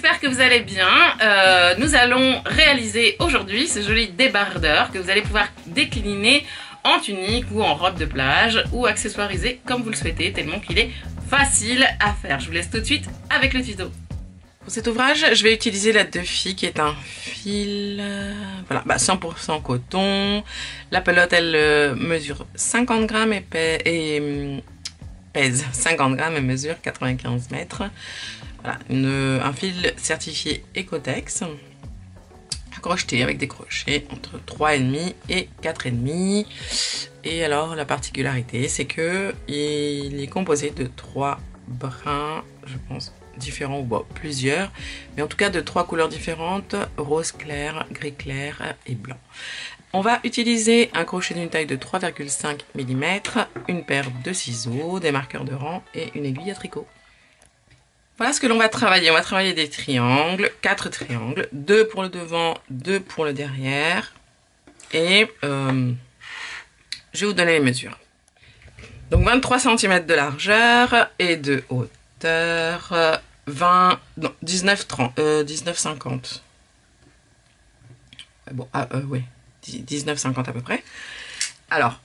j'espère que vous allez bien. Nous allons réaliser aujourd'hui ce joli débardeur que vous allez pouvoir décliner en tunique ou en robe de plage ou accessoiriser comme vous le souhaitez, tellement qu'il est facile à faire. Je vous laisse tout de suite avec le tuto. Pour cet ouvrage, je vais utiliser la Duffy qui est un fil voilà, 100% coton. La pelote, elle mesure 50 grammes et pèse 50 grammes et mesure 95 mètres. Voilà, un fil certifié Ecotex, crocheté avec des crochets entre 3,5 et 4,5. Et alors la particularité, c'est que il est composé de 3 brins, je pense, différents, ou bon, plusieurs, mais en tout cas de 3 couleurs différentes: rose clair, gris clair et blanc. On va utiliser un crochet d'une taille de 3,5 mm, une paire de ciseaux, des marqueurs de rang et une aiguille à tricot. Voilà ce que l'on va travailler. On va travailler des triangles, 4 triangles, 2 pour le devant, 2 pour le derrière. Et je vais vous donner les mesures. Donc 23 cm de largeur et de hauteur, 19,50. Bon, oui, 19,50 à peu près. Alors,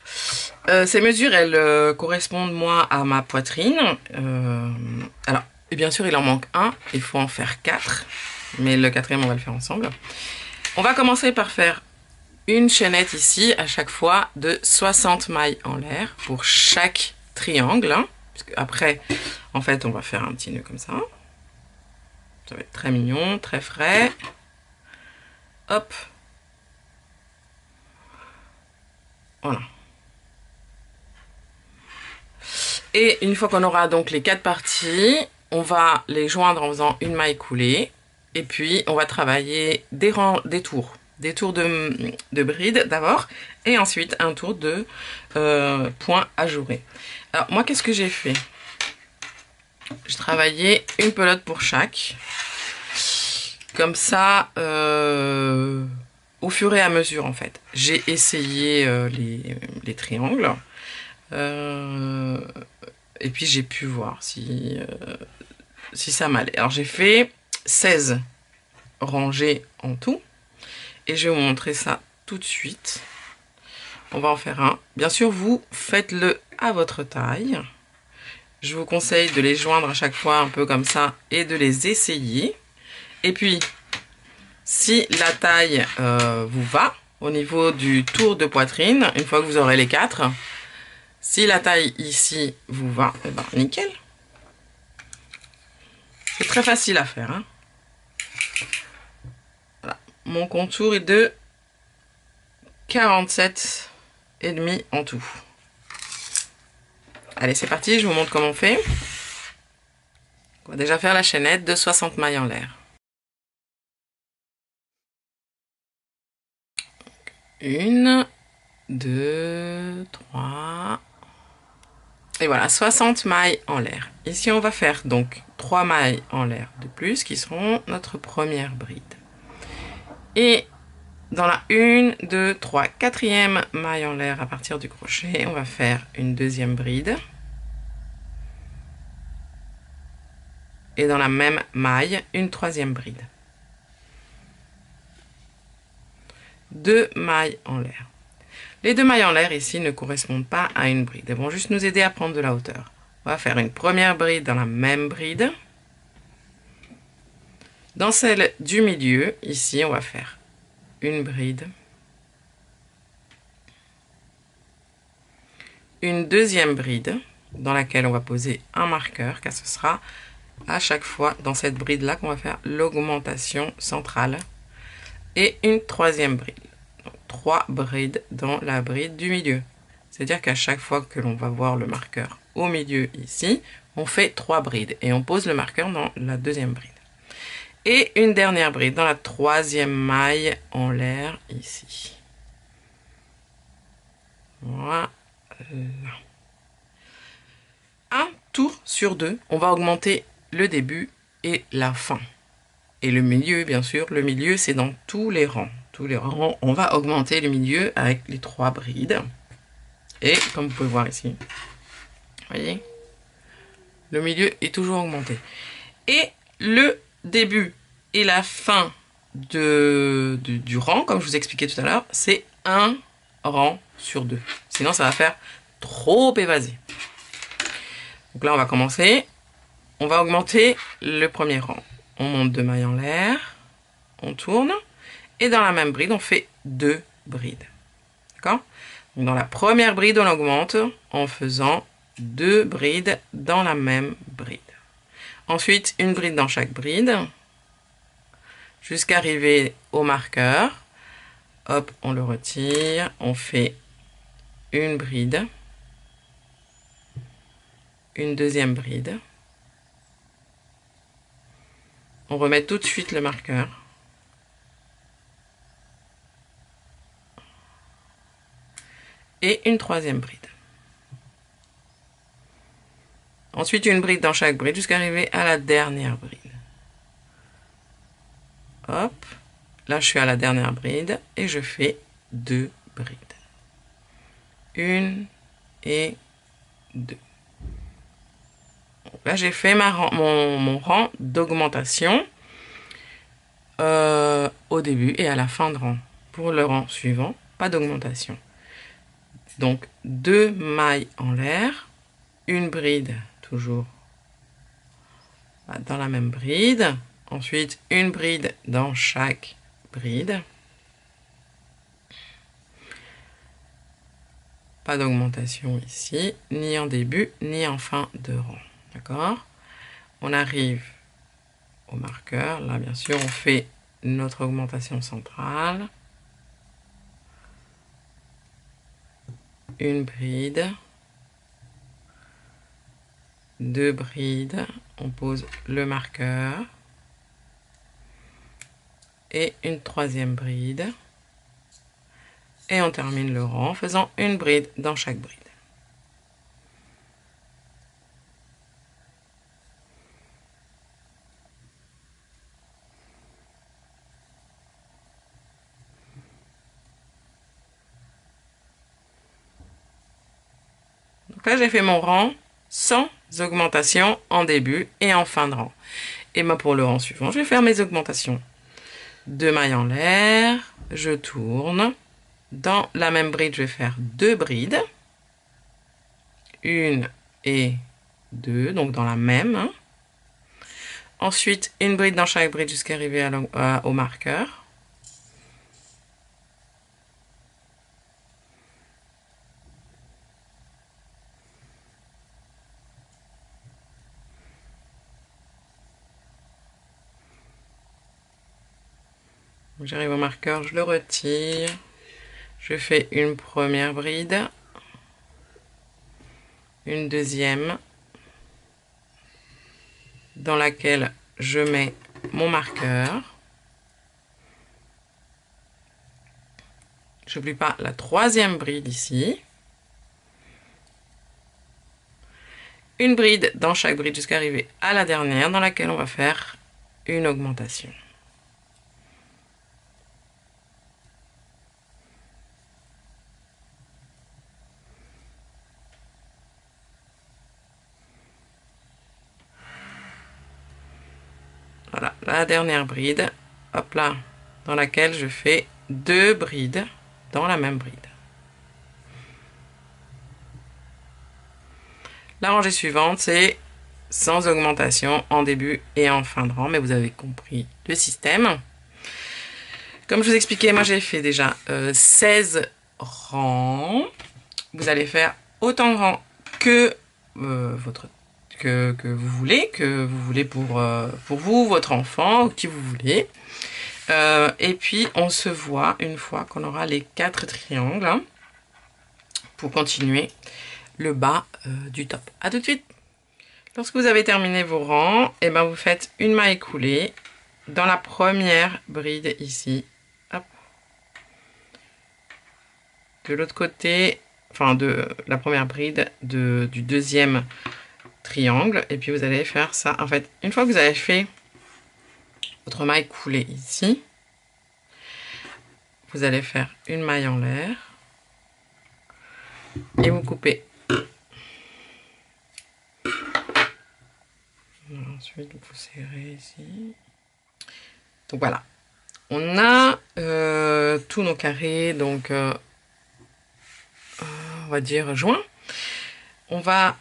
ces mesures, elles correspondent moi à ma poitrine. Alors, et bien sûr, il en manque un, il faut en faire 4, mais le 4e, on va le faire ensemble. On va commencer par faire une chaînette ici, à chaque fois, de 60 mailles en l'air pour chaque triangle. Hein, puisque après, en fait, on va faire un petit nœud comme ça. Ça va être très mignon, très frais. Hop. Voilà. Et une fois qu'on aura donc les 4 parties, on va les joindre en faisant une maille coulée. Et puis, on va travailler des tours. Des tours de bride d'abord. Et ensuite, un tour de point ajouré. Alors, moi, qu'est-ce que j'ai fait? J'ai travaillé une pelote pour chaque. Comme ça, au fur et à mesure, en fait. J'ai essayé les triangles. Et puis j'ai pu voir si ça m'allait. Alors j'ai fait 16 rangées en tout. Et je vais vous montrer ça tout de suite. On va en faire un. Bien sûr, vous faites-le à votre taille. Je vous conseille de les joindre à chaque fois un peu comme ça et de les essayer. Et puis, si la taille vous va, au niveau du tour de poitrine, une fois que vous aurez les 4, si la taille ici vous va, eh ben, nickel. C'est très facile à faire. Hein. Voilà. Mon contour est de 47,5 en tout. Allez, c'est parti, je vous montre comment on fait. On va déjà faire la chaînette de 60 mailles en l'air. 1, 2, 3... Et voilà, 60 mailles en l'air. Ici, on va faire donc 3 mailles en l'air de plus qui seront notre première bride. Et dans la 1, 2, 3, 4e maille en l'air à partir du crochet, on va faire une deuxième bride. Et dans la même maille, une 3e bride. 2 mailles en l'air. Les 2 mailles en l'air ici ne correspondent pas à une bride. Elles vont juste nous aider à prendre de la hauteur. On va faire une première bride dans la même bride. Dans celle du milieu, ici, on va faire une bride. Une deuxième bride dans laquelle on va poser un marqueur, car ce sera à chaque fois dans cette bride-là qu'on va faire l'augmentation centrale. Et une 3e bride. 3 brides dans la bride du milieu. C'est-à-dire qu'à chaque fois que l'on va voir le marqueur au milieu ici, on fait 3 brides et on pose le marqueur dans la 2e bride. Et une dernière bride dans la 3e maille en l'air ici. Voilà. Un tour sur 2, on va augmenter le début et la fin. Et le milieu, bien sûr, le milieu c'est dans tous les rangs. Tous les rangs, on va augmenter le milieu avec les 3 brides. Et comme vous pouvez voir ici, voyez, le milieu est toujours augmenté. Et le début Et la fin du rang, comme je vous expliquais tout à l'heure, c'est un rang sur 2. Sinon, ça va faire trop évasé. Donc là, on va commencer. On va augmenter le premier rang. On monte 2 mailles en l'air, on tourne, et dans la même bride, on fait 2 brides. D'accord? Donc dans la première bride, on augmente en faisant 2 brides dans la même bride. Ensuite, une bride dans chaque bride, jusqu'à arriver au marqueur. Hop, on le retire, on fait une bride, une deuxième bride. On remet tout de suite le marqueur. Et une troisième bride. Ensuite, une bride dans chaque bride jusqu'à arriver à la dernière bride. Hop, là je suis à la dernière bride et je fais 2 brides. 1 et 2. Là j'ai fait mon rang d'augmentation au début et à la fin de rang. Pour le rang suivant, pas d'augmentation. Donc 2 mailles en l'air, une bride toujours dans la même bride, ensuite une bride dans chaque bride, pas d'augmentation ici, ni en début ni en fin de rang, d'accord? On arrive au marqueur, là bien sûr on fait notre augmentation centrale, une bride, 2 brides, on pose le marqueur et une troisième bride et on termine le rang en faisant une bride dans chaque bride. Donc là j'ai fait mon rang sans augmentation en début et en fin de rang. Et ben pour le rang suivant, je vais faire mes augmentations. 2 mailles en l'air, je tourne. Dans la même bride, je vais faire 2 brides. 1 et 2, donc dans la même. Hein. Ensuite, une bride dans chaque bride jusqu'à arriver au marqueur. J'arrive au marqueur, je le retire. Je fais une première bride. Une deuxième. Dans laquelle je mets mon marqueur. Je n'oublie pas la troisième bride ici. Une bride dans chaque bride jusqu'à arriver à la dernière dans laquelle on va faire une augmentation. Voilà, la dernière bride, hop là, dans laquelle je fais 2 brides dans la même bride. La rangée suivante, c'est sans augmentation en début et en fin de rang, mais vous avez compris le système. Comme je vous expliquais, moi j'ai fait déjà 16 rangs. Vous allez faire autant de rangs que que vous voulez pour vous, votre enfant, ou qui vous voulez. Et puis on se voit une fois qu'on aura les 4 triangles hein, pour continuer le bas du top. A tout de suite. Lorsque vous avez terminé vos rangs, et ben vous faites une maille coulée dans la première bride ici. Hop. De l'autre côté, enfin de la première bride du deuxième triangle. Et puis vous allez faire ça. En fait, une fois que vous avez fait votre maille coulée ici, vous allez faire une maille en l'air et vous coupez. Ensuite, vous serrez ici. Donc voilà, on a tous nos carrés, donc on va dire joints. On va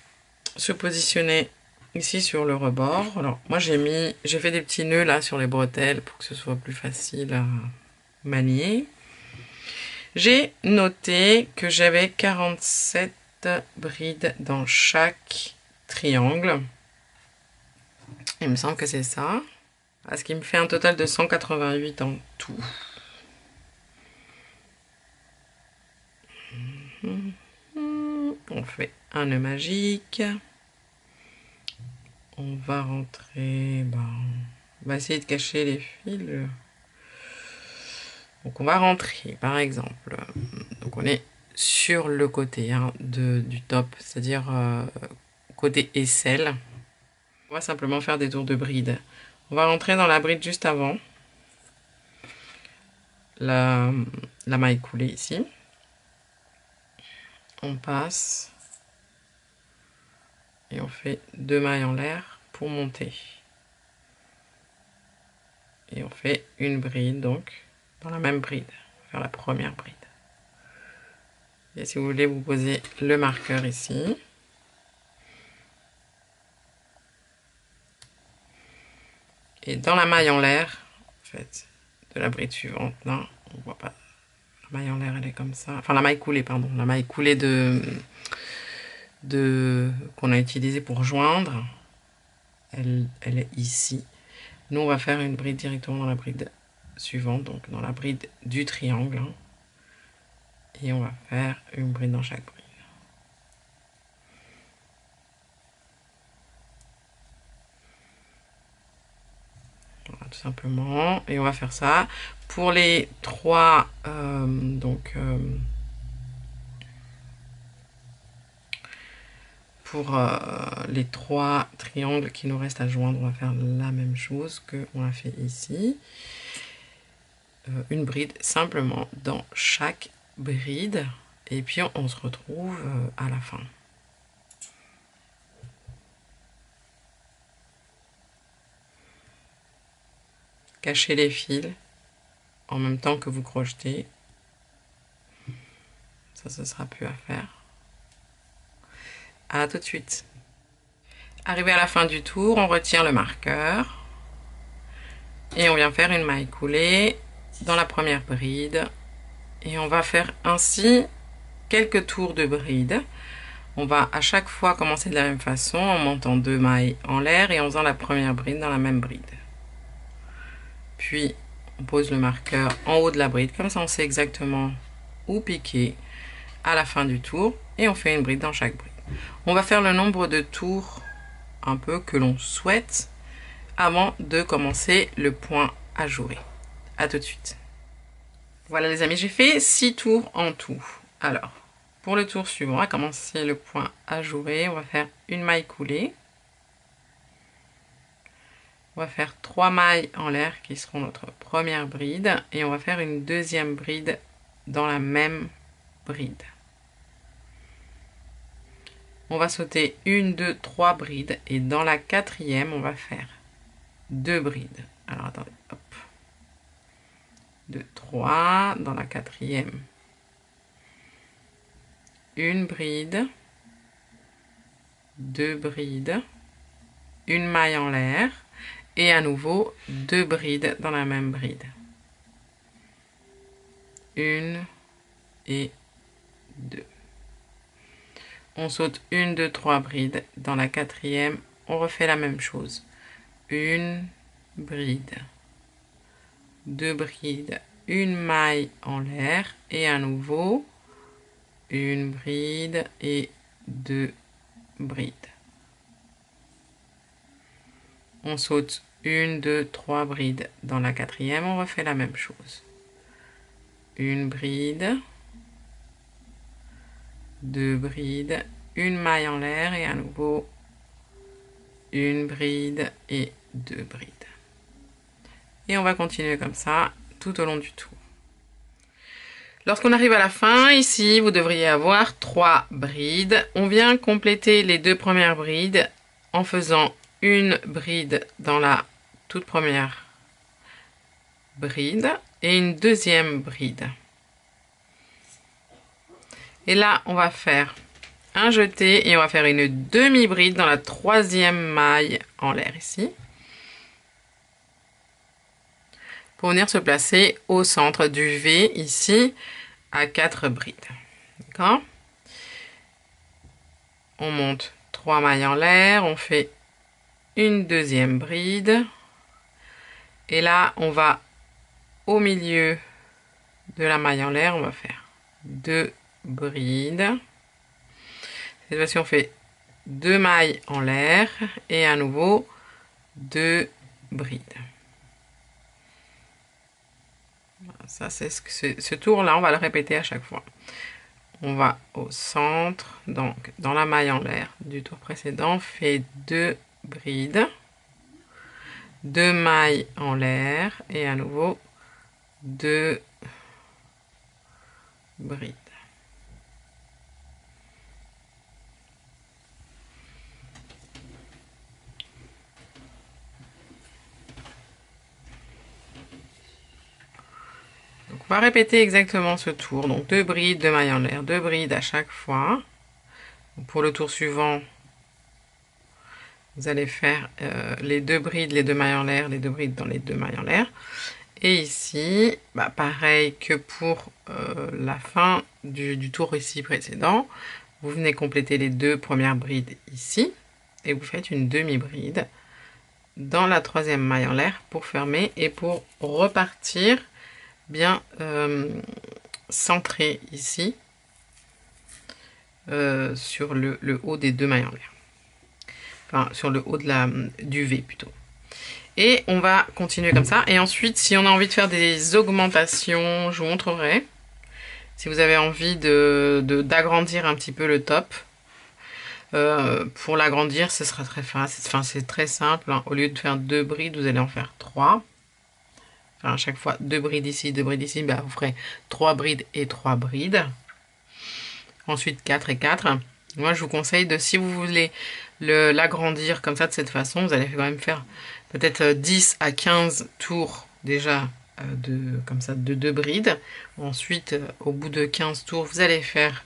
se positionner ici sur le rebord. Alors moi j'ai fait des petits nœuds là sur les bretelles pour que ce soit plus facile à manier. J'ai noté que j'avais 47 brides dans chaque triangle. Il me semble que c'est ça. Ce qui me fait un total de 188 en tout. On fait un nœud magique. On va rentrer... on va essayer de cacher les fils. Donc on va rentrer, par exemple. Donc on est sur le côté du top, c'est-à-dire côté aisselle. On va simplement faire des tours de bride. On va rentrer dans la bride juste avant la maille coulée ici. On passe et on fait 2 mailles en l'air pour monter. Et on fait une bride donc dans la même bride. On va faire la première bride. Et si vous voulez, vous posez le marqueur ici. Et dans la maille en l'air, en fait, de la bride suivante, là, on voit pas. La maille en l'air, elle est comme ça. Enfin, la maille coulée, pardon. La maille coulée qu'on a utilisée pour joindre, elle est ici. Nous, on va faire une bride directement dans la bride suivante, donc dans la bride du triangle. Et on va faire une bride dans chaque bride. Voilà, tout simplement. Et on va faire ça pour les trois pour les 3 triangles qui nous restent à joindre, on va faire la même chose que on a fait ici. Une bride simplement dans chaque bride. Et puis on se retrouve à la fin. Cachez les fils en même temps que vous crochetez. Ça, ce sera plus à faire. À tout de suite. Arrivé à la fin du tour, on retire le marqueur. Et on vient faire une maille coulée dans la première bride. Et on va faire ainsi quelques tours de bride. On va à chaque fois commencer de la même façon en montant 2 mailles en l'air et en faisant la première bride dans la même bride. Puis on pose le marqueur en haut de la bride, comme ça on sait exactement où piquer à la fin du tour et on fait une bride dans chaque bride. On va faire le nombre de tours un peu que l'on souhaite avant de commencer le point ajouré. À tout de suite. Voilà les amis, j'ai fait 6 tours en tout. Alors, pour le tour suivant, on va commencer le point ajouré. On va faire une maille coulée. On va faire 3 mailles en l'air qui seront notre première bride. Et on va faire une deuxième bride dans la même bride. On va sauter 1, 2, 3 brides. Et dans la quatrième, on va faire 2 brides. Alors attendez, hop. 2, 3. Dans la quatrième, une bride, 2 brides, une maille en l'air et à nouveau 2 brides dans la même bride. 1 et 2. On saute 1, 2, 3 brides. Dans la quatrième, on refait la même chose. Une bride, 2 brides, une maille en l'air et à nouveau une bride et 2 brides. On saute 1, 2, 3 brides. Dans la quatrième, on refait la même chose. Une bride, 2 brides, une maille en l'air et à nouveau une bride et 2 brides. Et on va continuer comme ça tout au long du tour. Lorsqu'on arrive à la fin, ici, vous devriez avoir 3 brides. On vient compléter les 2 premières brides en faisant une bride dans la toute première bride et une deuxième bride. Et là, on va faire un jeté et on va faire une demi-bride dans la troisième maille en l'air ici. Pour venir se placer au centre du V ici à 4 brides. D'accord? On monte 3 mailles en l'air, on fait une deuxième bride. Et là, on va au milieu de la maille en l'air, on va faire 2 brides. Cette fois-ci, on fait 2 mailles en l'air et à nouveau 2 brides. Ça, c'est ce tour-là, on va le répéter à chaque fois. On va au centre, donc dans la maille en l'air du tour précédent, on fait 2 brides, 2 mailles en l'air et à nouveau 2 brides. On va répéter exactement ce tour. Donc 2 brides, 2 mailles en l'air, 2 brides à chaque fois. Donc pour le tour suivant, vous allez faire les 2 brides, les 2 mailles en l'air, les 2 brides dans les 2 mailles en l'air. Et ici, bah, pareil que pour la fin du tour ici précédent, vous venez compléter les 2 premières brides ici et vous faites une demi-bride dans la troisième maille en l'air pour fermer et pour repartir bien centré ici sur le haut des 2 mailles en l'air, enfin sur le haut du V plutôt. Et on va continuer comme ça. Et ensuite, si on a envie de faire des augmentations, je vous montrerai. Si vous avez envie d'agrandir un petit peu le top, pour l'agrandir, ce sera très facile. Enfin, c'est très simple. Hein. Au lieu de faire 2 brides, vous allez en faire 3. Enfin, à chaque fois, 2 brides ici, 2 brides ici. Bah, vous ferez 3 brides et 3 brides. Ensuite, 4 et 4. Moi, je vous conseille de, si vous voulez l'agrandir comme ça, de cette façon, vous allez quand même faire peut-être 10 à 15 tours déjà comme ça, de 2 brides. Ensuite, au bout de 15 tours, vous allez faire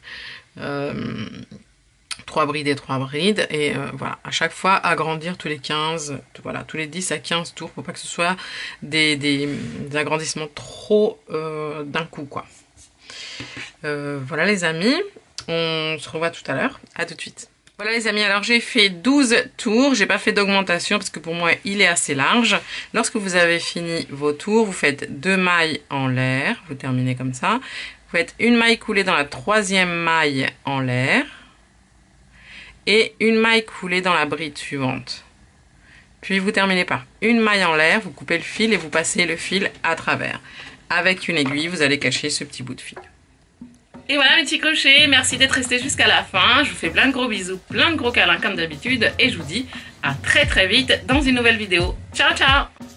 3 brides et 3 brides. Et voilà, à chaque fois, agrandir tous les 15, voilà, tous les 10 à 15 tours pour pas que ce soit des agrandissements trop d'un coup, quoi. Voilà les amis, on se revoit tout à l'heure. À tout de suite. Voilà les amis, alors j'ai fait 12 tours, j'ai pas fait d'augmentation parce que pour moi il est assez large. Lorsque vous avez fini vos tours, vous faites 2 mailles en l'air, vous terminez comme ça. Vous faites une maille coulée dans la troisième maille en l'air et une maille coulée dans la bride suivante. Puis vous terminez par une maille en l'air, vous coupez le fil et vous passez le fil à travers. Avec une aiguille, vous allez cacher ce petit bout de fil. Et voilà mes petits crochets, merci d'être restés jusqu'à la fin. Je vous fais plein de gros bisous, plein de gros câlins comme d'habitude. Et je vous dis à très vite dans une nouvelle vidéo. Ciao ciao!